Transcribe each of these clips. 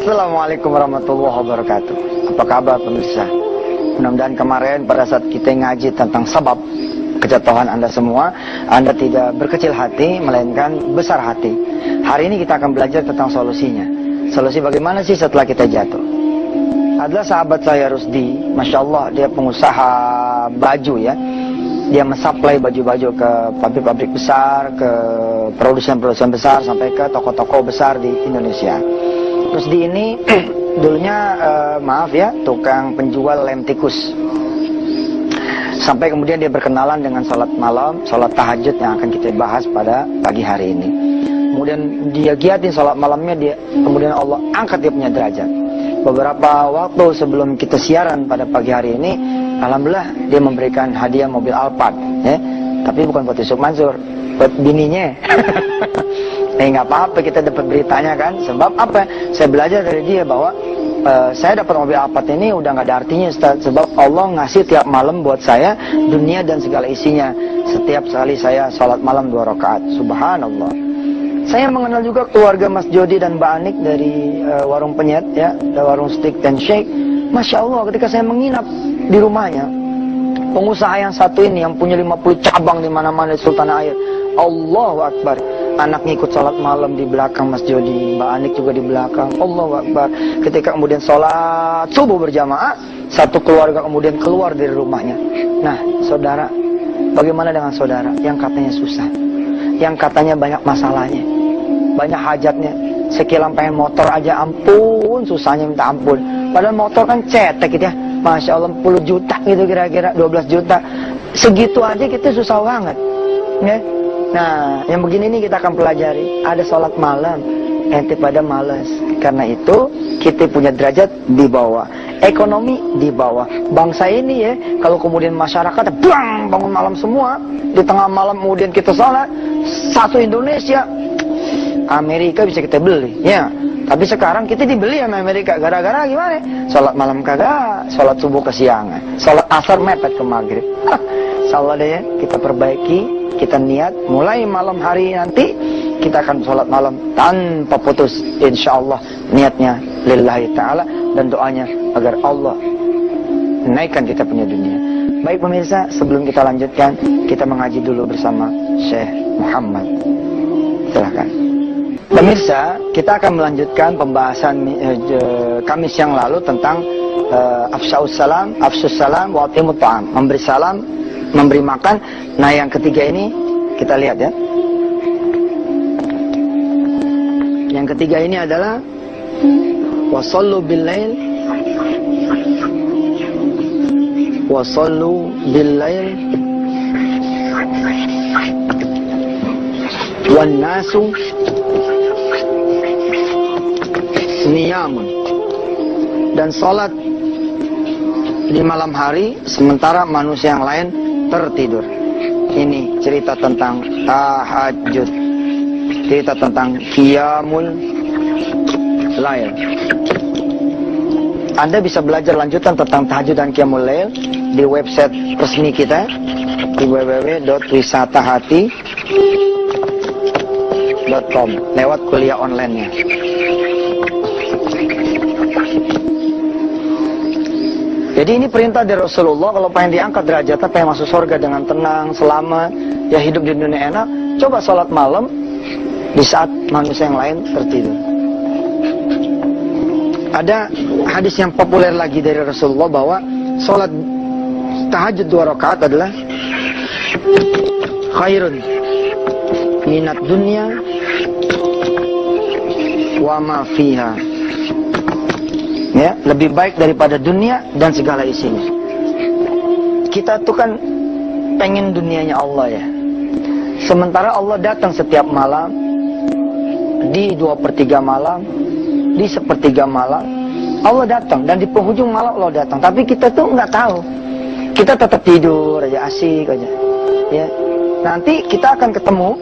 Assalamualaikum warahmatullahi wabarakatuh. Apa kabar pemirsa? Mudah-mudahan kemarin pada saat kita ngaji tentang sebab kejatuhan Anda semua, Anda tidak berkecil hati, melainkan besar hati. Hari ini kita akan belajar tentang solusinya. Solusi bagaimana sih setelah kita jatuh? Adalah sahabat saya Rusdi, Masya Allah, dia pengusaha baju ya. Dia mensuplai baju-baju ke pabrik-pabrik besar, ke produsen-produsen besar, sampai ke toko-toko besar di Indonesia. Rusdi ini dulunya maaf ya, tukang penjual lem tikus. Sampai kemudian dia berkenalan dengan sholat malam, sholat tahajud yang akan kita bahas pada pagi hari ini. Kemudian dia giatin sholat malamnya, kemudian Allah angkat dia punya derajat. Beberapa waktu sebelum kita siaran pada pagi hari ini, alhamdulillah dia memberikan hadiah mobil Alphard, ya. Tapi bukan buat Yusuf Mansur, buat bininya. Nggak apa-apa, kita dapat beritanya kan. Sebab apa? Saya belajar dari dia bahwa saya dapat mobil Alphard ini udah nggak ada artinya, Ustaz. Sebab Allah ngasih tiap malam buat saya dunia dan segala isinya. Setiap kali saya sholat malam 2 rakaat. Subhanallah. Saya mengenal juga keluarga Mas Jody dan Mbak Anik dari warung penyet ya, warung steak dan shake. Masya Allah, ketika saya menginap di rumahnya, pengusaha yang satu ini yang punya 50 cabang di mana-mana di Sultan Air. Allahu Akbar. Anak ngikut sholat malam di belakang Mas Jody, Mbak Anik juga di belakang. Allahu Akbar. Ketika kemudian sholat subuh berjamaah, satu keluarga kemudian keluar dari rumahnya. Nah, saudara, bagaimana dengan saudara yang katanya susah, yang katanya banyak masalahnya, banyak hajatnya, sekilan pengen motor aja, ampun, susahnya minta ampun. Padahal motor kan cetek gitu ya, Masya Allah 10 juta gitu kira-kira, 12 juta. Segitu aja kita susah banget ya. Nah, yang begini nih kita akan pelajari. Ada sholat malam, ente pada malas. Karena itu kita punya derajat di bawah, ekonomi di bawah. Bangsa ini ya, kalau kemudian masyarakat bangun malam semua, di tengah malam kemudian kita sholat, satu Indonesia, Amerika bisa kita beli ya. Tapi sekarang kita dibeli sama Amerika. Gara-gara gimana? Sholat malam kagak, sholat subuh kesiangan, sholat asar mepet ke maghrib. Insyaallah deh ya, kita perbaiki. Kita niat mulai malam hari nanti kita akan sholat malam tanpa putus, insyaallah. Niatnya lillahi ta'ala dan doanya agar Allah naikkan kita punya dunia. Baik pemirsa, sebelum kita lanjutkan, kita mengaji dulu bersama Syekh Muhammad. Silakan. Pemirsa, kita akan melanjutkan pembahasan Kamis yang lalu tentang afsyus salam wa atimut ta'am, memberi salam, memberi makan. Nah, yang ketiga ini kita lihat ya. Yang ketiga ini adalah wasallu bil-lail wan nasu niyamun, dan salat di malam hari sementara manusia yang lain tertidur. Ini cerita tentang tahajud, cerita tentang qiyamul lail. Anda bisa belajar lanjutan tentang tahajud dan qiyamul lail di website resmi kita di www.wisatahati.com lewat kuliah online-nya. Jadi ini perintah dari Rasulullah, kalau pengen diangkat derajatnya, pengen masuk surga dengan tenang, selamat, ya hidup di dunia enak, coba sholat malam di saat manusia yang lain tertidur. Ada hadis yang populer lagi dari Rasulullah bahwa sholat tahajud 2 rakaat adalah khairun minat dunya wa ma fiha. Ya, lebih baik daripada dunia dan segala isinya. Kita tuh kan pengen dunianya Allah ya. Sementara Allah datang setiap malam, di 2/3 malam, di 1/3 malam, Allah datang, dan di penghujung malam Allah datang. Tapi kita tuh nggak tahu. Kita tetap tidur aja, asik aja. Ya, nanti kita akan ketemu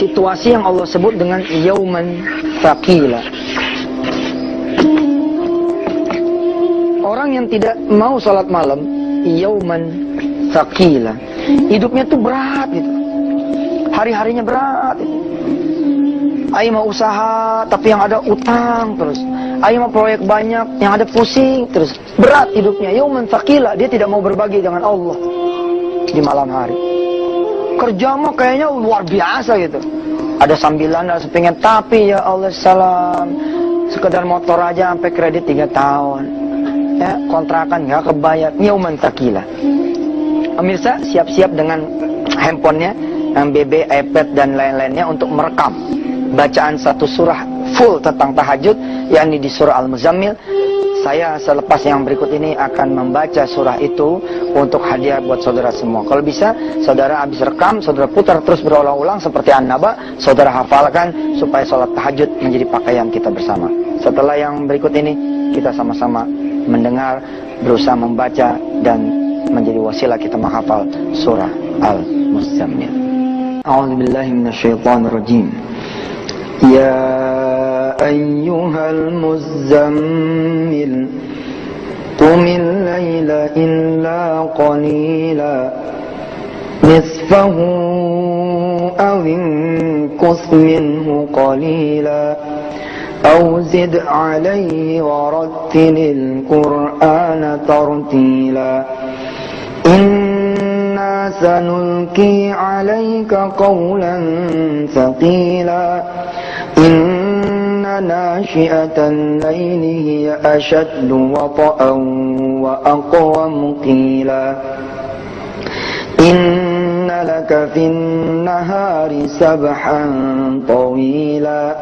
situasi yang Allah sebut dengan yauman thaqila. Orang yang tidak mau sholat malam, yauman thaqila, hidupnya tuh berat gitu, hari-harinya berat gitu. Aing mau usaha tapi yang ada utang terus. Aing mau proyek banyak yang ada pusing terus. Berat hidupnya. Yauman tsaqila, dia tidak mau berbagi dengan Allah di malam hari. Kerja mah kayaknya luar biasa gitu. Ada sambilan, ada sepingin, tapi ya Allah salam, sekedar motor aja sampai kredit 3 tahun. Ya, kontrakan nggak kebayar. Yauman tsaqila. Pemirsa siap-siap dengan handphonenya, yang BB, iPad dan lain-lainnya untuk merekam bacaan satu surah full tentang tahajud, yakni di surah Al-Muzammil. Saya selepas yang berikut ini akan membaca surah itu untuk hadiah buat saudara semua. Kalau bisa, saudara habis rekam, saudara putar terus berulang-ulang seperti An-Naba, saudara hafalkan supaya sholat tahajud menjadi pakaian kita bersama. Setelah yang berikut ini, kita sama-sama mendengar, berusaha membaca dan menjadi wasilah kita menghafal surah Al-Muzammil. A'udzubillahi minasyaitonirrajim. Ya ayyuhal muzammil qumil laila illa qalila nisfahu aw inqus minhu qalila aw zid alayhi warattilil qur'ana tartila. Inna sanulqi alayka qawlan thaqila. Inna nashi'atan layli hiya ashaddu wata'an wa aqwamu qila. Inna laka fin nahari sabhan tawila.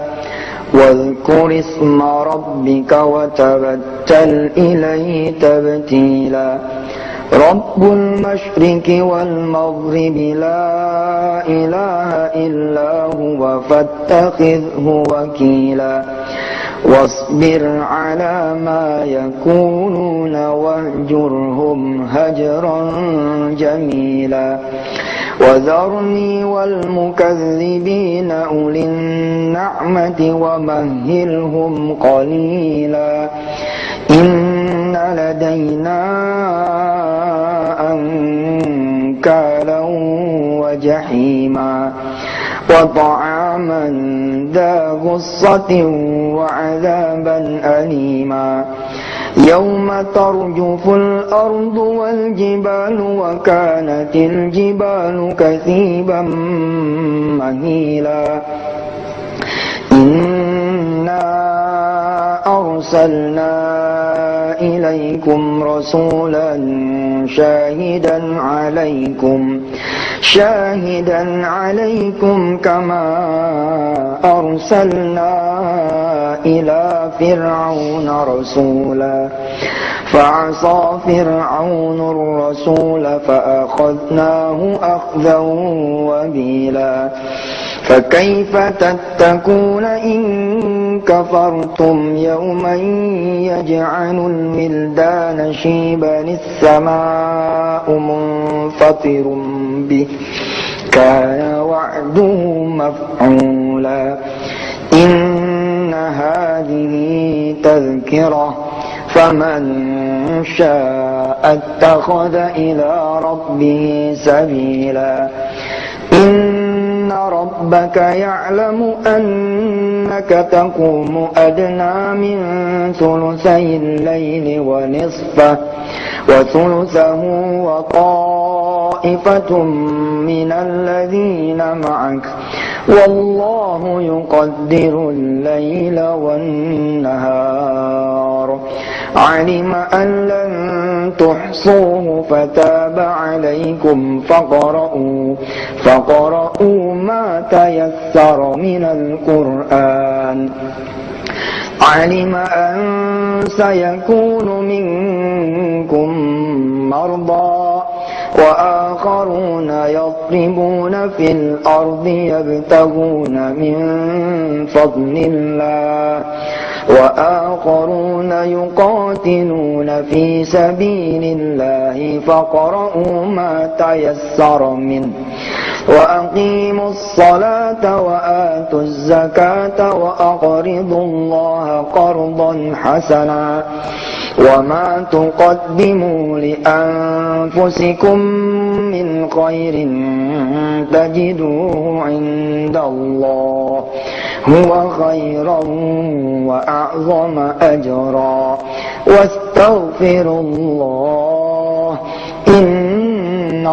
Wadhkur isma rabbika wa tabattal ilayhi tabtila. Rabbul masyriqi wal maghribi la ilaha illa huwa fattakhidhu wakila. Wasbir ala ma yakununa wahjurhum hajran jamila. Wadharni wal mukaththibina ulin na'mati wa mahhilhum qalila. Inna ladayna ankalan wa jahima wa ta'aman dha ghussatin wa 'adzaban alima. Yawma tarjuful ardu wal jibalu wa kanatil jibalu kathiban mahila. Inna arsalna ilaikum rasulan syahidan alaikum kama arsalna ila fir'auna rasula fa'asa fir'aunur rasula fa'akhadnahu akhdan wabila. فكيف تتقون إن كفرتم يوما يجعل الولدان شيبا السماء منفطر به كان وعده مفعولا. إن هذه تذكرة فمن شاء اتخذ إلى ربه سبيلا. ربك يعلم أنك تقوم أدنى من ثلثي الليل ونصفه وثلثه وطائفة من الذين معك والله يقدر الليل والنهار. علم أن لن تحصوه فتاب عليكم فقرؤوا ما تيسر من القرآن. علم أن سيكون منكم مرضى وآخرون يضربون في الأرض يبتغون من فضل الله وآخرون يقاتلون في سبيل الله فاقرؤوا ما تيسر منه وأقيموا الصلاة وآتوا الزكاة وأقرضوا الله قرضا حسنا وما تقدموا لأنفسكم من خير تجدوه عند الله huwa khairan wa a'zama ajra wastaghfirullah innallaha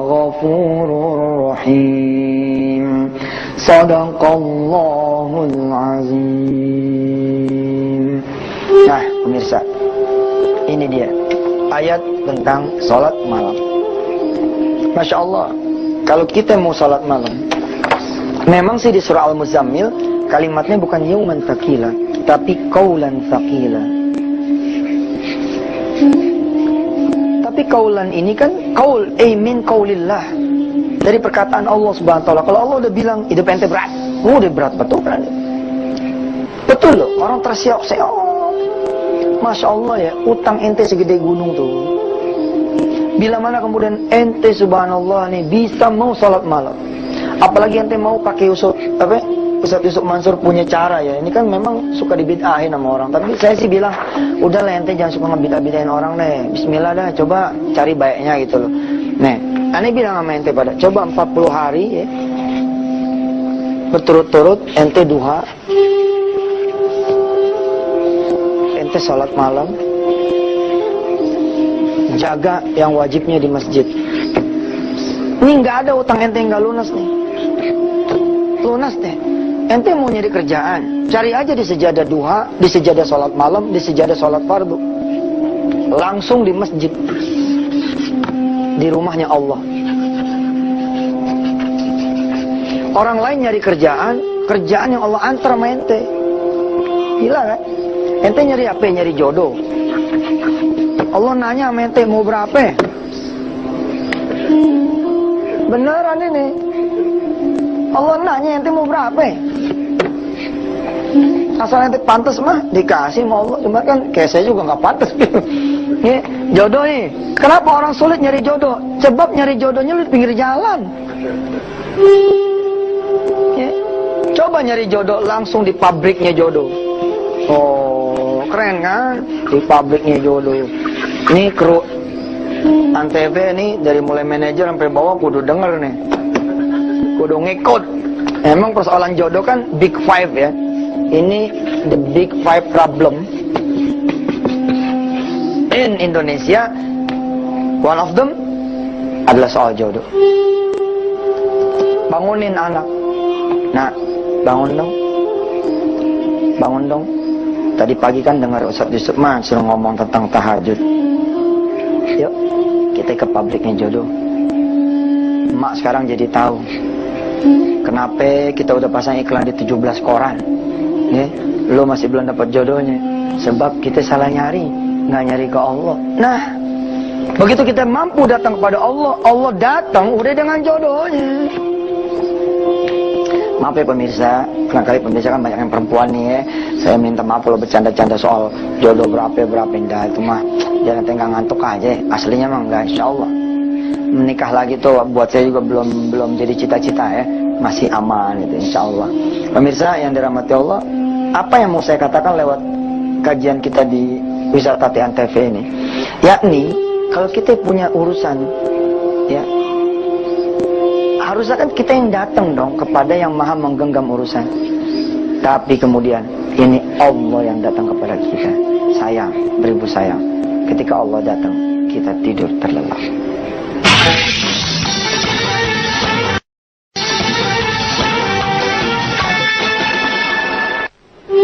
ghafurur rahim. Sadaqallahul azim. Nah, pemirsa, ini dia ayat tentang sholat malam. Masya Allah, kalau kita mau sholat malam, memang sih di surah Al-Muzammil kalimatnya bukan yauman thaqila, tapi qaulan thaqila. Tapi qaulan ini kan qaul, min qaulillah, dari perkataan Allah Subhanahu wa taala. Kalau Allah udah bilang hidup ente berat, udah berat betul kan? Betul loh, orang terseok-seok. Masya Allah ya, utang ente segede gunung tuh. Bila mana kemudian ente subhanallah nih bisa mau sholat malam, apalagi ente mau pakai Ustaz Yusuf Mansur punya cara ya. Ini kan memang suka dibid'ahin sama orang, tapi saya sih bilang udahlah ente jangan suka ngebid'ah-bid'ahin orang deh. Bismillah dah, coba cari baiknya gitu loh. Nih, ane bilang sama ente pada coba 40 hari ya, berturut-turut ente duha, ente sholat malam, jaga yang wajibnya di masjid. Ini nggak ada utang ente yang nggak lunas nih. Lunas deh. Ente mau nyari kerjaan, cari aja di sejadah duha, di sejadah sholat malam, di sejadah sholat fardu. Langsung di masjid, di rumahnya Allah. Orang lain nyari kerjaan yang Allah antar sama ente. Gila kan? Ente nyari apa? Nyari jodoh. Allah nanya sama ente mau berapa? Beneran ini. Allah nanya ente mau berapa? Asal ente pantas mah dikasih sama Allah. Cuma kan kayak saya juga nggak pantas. Ya, jodoh nih. Kenapa orang sulit nyari jodoh? Sebab nyari jodohnya di pinggir jalan. Ya. Coba nyari jodoh langsung di pabriknya jodoh. Oh, keren kan? Di pabriknya jodoh. Ini kru Antv nih dari mulai manajer sampai bawah kudu denger nih. Kudu ngikut. Emang persoalan jodoh kan big five ya. Ini the big five problem in Indonesia. One of them adalah soal jodoh. Bangunin anak. Nah, bangun dong. Bangun dong. Tadi pagi kan dengar Ustaz Yusuf Mansur ngomong tentang tahajud. Yuk, kita ke pabriknya jodoh. Emak sekarang jadi tahu kenapa kita udah pasang iklan di 17 koran. Ya, lo masih belum dapat jodohnya. Sebab kita salah nyari, nggak nyari ke Allah. Nah, begitu kita mampu datang kepada Allah, Allah datang udah dengan jodohnya. Maaf ya pemirsa, kali pemirsa kan banyak yang perempuan nih ya. Saya minta maaf kalau bercanda-canda soal jodoh berapa indah itu mah. Jangan tengah ngantuk aja. Aslinya mah enggak, insya Allah. Menikah lagi tuh buat saya juga belum jadi cita-cita ya. Masih aman gitu, insya Allah. Pemirsa yang dirahmati Allah, apa yang mau saya katakan lewat kajian kita di Wisata Antv ini, yakni kalau kita punya urusan, ya harusnya kan kita yang datang dong kepada yang maha menggenggam urusan. Tapi kemudian ini Allah yang datang kepada kita. Sayang, beribu sayang. Ketika Allah datang, kita tidur terlelap.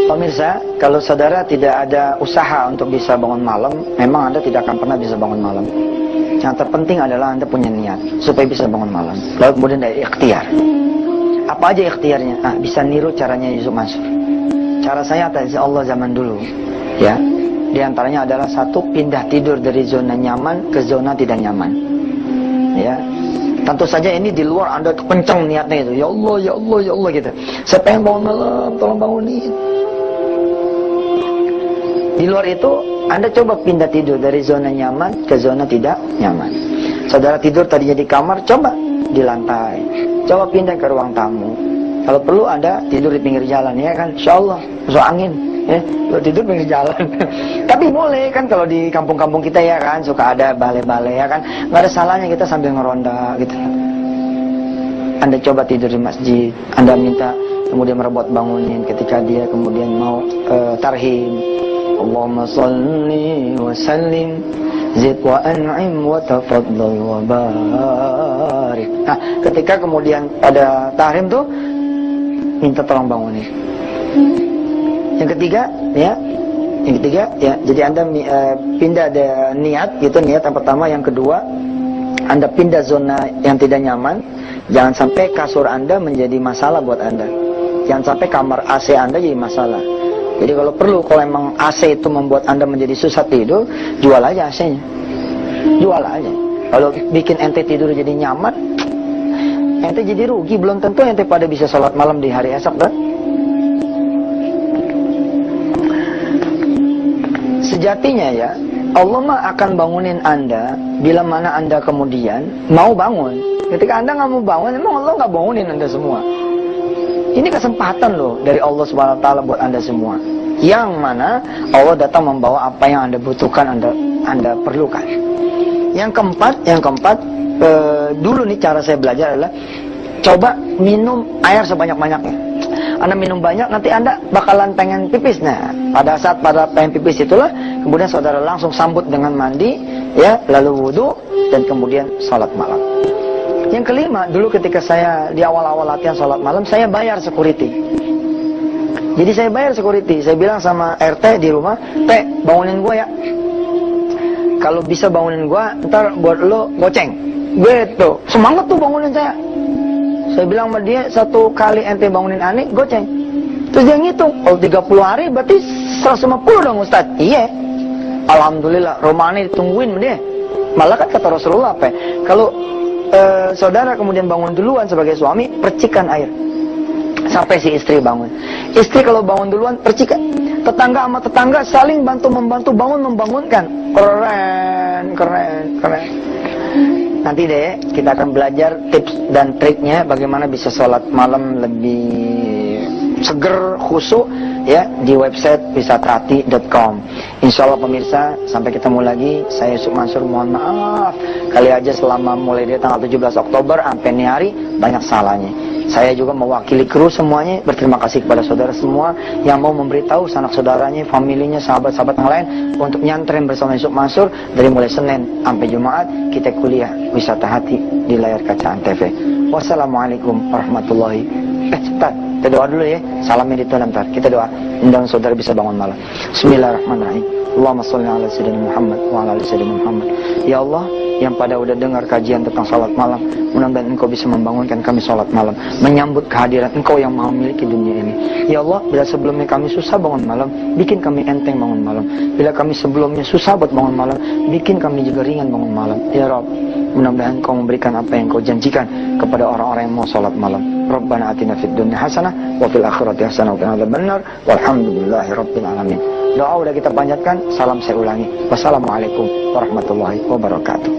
Pemirsa, kalau saudara tidak ada usaha untuk bisa bangun malam, memang Anda tidak akan pernah bisa bangun malam. Yang terpenting adalah Anda punya niat supaya bisa bangun malam. Lalu kemudian ada ikhtiar. Apa aja ikhtiarnya? Bisa niru caranya Yusuf Mansur. Cara saya atas Allah zaman dulu, ya. Di antaranya adalah satu, pindah tidur dari zona nyaman ke zona tidak nyaman. Ya. Tentu saja ini di luar Anda kenceng niatnya itu. Ya Allah, ya Allah, ya Allah gitu. Saya pengen bangun malam, tolong bangunin. Di luar itu, Anda coba pindah tidur dari zona nyaman ke zona tidak nyaman. Saudara tidur tadinya di kamar, coba di lantai. Coba pindah ke ruang tamu. Kalau perlu Anda tidur di pinggir jalan, ya kan? Insya Allah, masuk angin. Ya, lo tidur pinggir jalan. Tapi boleh kan kalau di kampung-kampung kita ya kan, suka ada balai-balai ya kan. Nggak ada salahnya kita sambil ngeronda gitu. Anda coba tidur di masjid. Anda minta kemudian merebut bangunin ketika dia kemudian mau tarhim. Allahumma salli wa sallim zid wa an'im wa tafaddal wa barik. Nah, ketika kemudian pada tahrim tuh minta tolong bangunin. Yang ketiga ya, jadi Anda pindah ada niat gitu, niat yang pertama. Yang kedua, Anda pindah zona yang tidak nyaman. Jangan sampai kasur Anda menjadi masalah buat Anda. Jangan sampai kamar AC Anda jadi masalah. Jadi kalau perlu, kalau emang AC itu membuat Anda menjadi susah tidur, jual aja AC-nya. Jual aja. Kalau bikin ente tidur jadi nyaman, ente jadi rugi. Belum tentu ente pada bisa sholat malam di hari esok, kan? Sejatinya ya, Allah mah akan bangunin Anda bila mana Anda kemudian mau bangun. Ketika Anda nggak mau bangun, emang Allah nggak bangunin Anda semua. Ini kesempatan loh dari Allah Subhanahu Wa Taala buat Anda semua. Yang mana Allah datang membawa apa yang Anda butuhkan, Anda perlukan. Yang keempat, dulu nih cara saya belajar adalah coba minum air sebanyak-banyaknya. Anda minum banyak, nanti Anda bakalan pengen pipis. Nah, pada saat pengen pipis itulah, kemudian saudara langsung sambut dengan mandi, ya, lalu wudhu, dan kemudian sholat malam. Yang kelima, dulu ketika saya di awal-awal latihan sholat malam, saya bayar security. Jadi saya bayar security. Saya bilang sama RT di rumah, "Teh, bangunin gua ya. Kalau bisa bangunin gua, ntar buat lo goceng." Gitu. Semangat tuh bangunin saya. Saya bilang sama dia, 1 kali ente bangunin aneh, goceng. Terus dia ngitung, kalau 30 hari berarti 150 dong Ustaz. Iya. Alhamdulillah, Romani ditungguin sama dia. Malah kan kata Rasulullah apa ya? Kalau saudara kemudian bangun duluan sebagai suami, percikan air sampai si istri bangun. Istri kalau bangun duluan, percikan. Tetangga sama tetangga saling bantu-membantu membangunkan. Keren. Nanti deh kita akan belajar tips dan triknya bagaimana bisa sholat malam lebih seger, khusyuk ya di website wisatahati.com. Insyaallah pemirsa, sampai ketemu lagi. Saya Yusuf Mansur, mohon maaf kali aja selama mulai dari tanggal 17 Oktober sampai ini hari banyak salahnya. Saya juga mewakili kru semuanya berterima kasih kepada saudara semua yang mau memberitahu sanak saudaranya, familinya, sahabat-sahabat yang lain untuk nyantren bersama Yusuf Mansur dari mulai Senin sampai Jumat kita kuliah Wisata Hati di layar kaca Antv. Wassalamualaikum warahmatullahi wabarakatuh. Kita doa dulu ya. Salamnya ditunda ntar. Kita doa. Undang saudara bisa bangun malam. Bismillahirrahmanirrahim. Allahumma sholli ala sayyidina Muhammad wa ala ali sayyidina Muhammad. Ya Allah, yang pada udah dengar kajian tentang salat malam, mudah-mudahan Engkau bisa membangunkan kami salat malam, menyambut kehadiran Engkau yang Maha memiliki dunia ini. Ya Allah, bila sebelumnya kami susah bangun malam, bikin kami enteng bangun malam. Bila kami sebelumnya susah buat bangun malam, bikin kami juga ringan bangun malam. Ya Rabb, mudah-mudahan Engkau memberikan apa yang Engkau janjikan kepada orang-orang yang mau salat malam. Rabbana atina fid dunya hasanah wa fil akhirati hasanah wa qina adzabannar. Walhamdulillahirabbil alamin. Doa udah kita panjatkan, salam saya ulangi. Wassalamualaikum warahmatullahi wabarakatuh.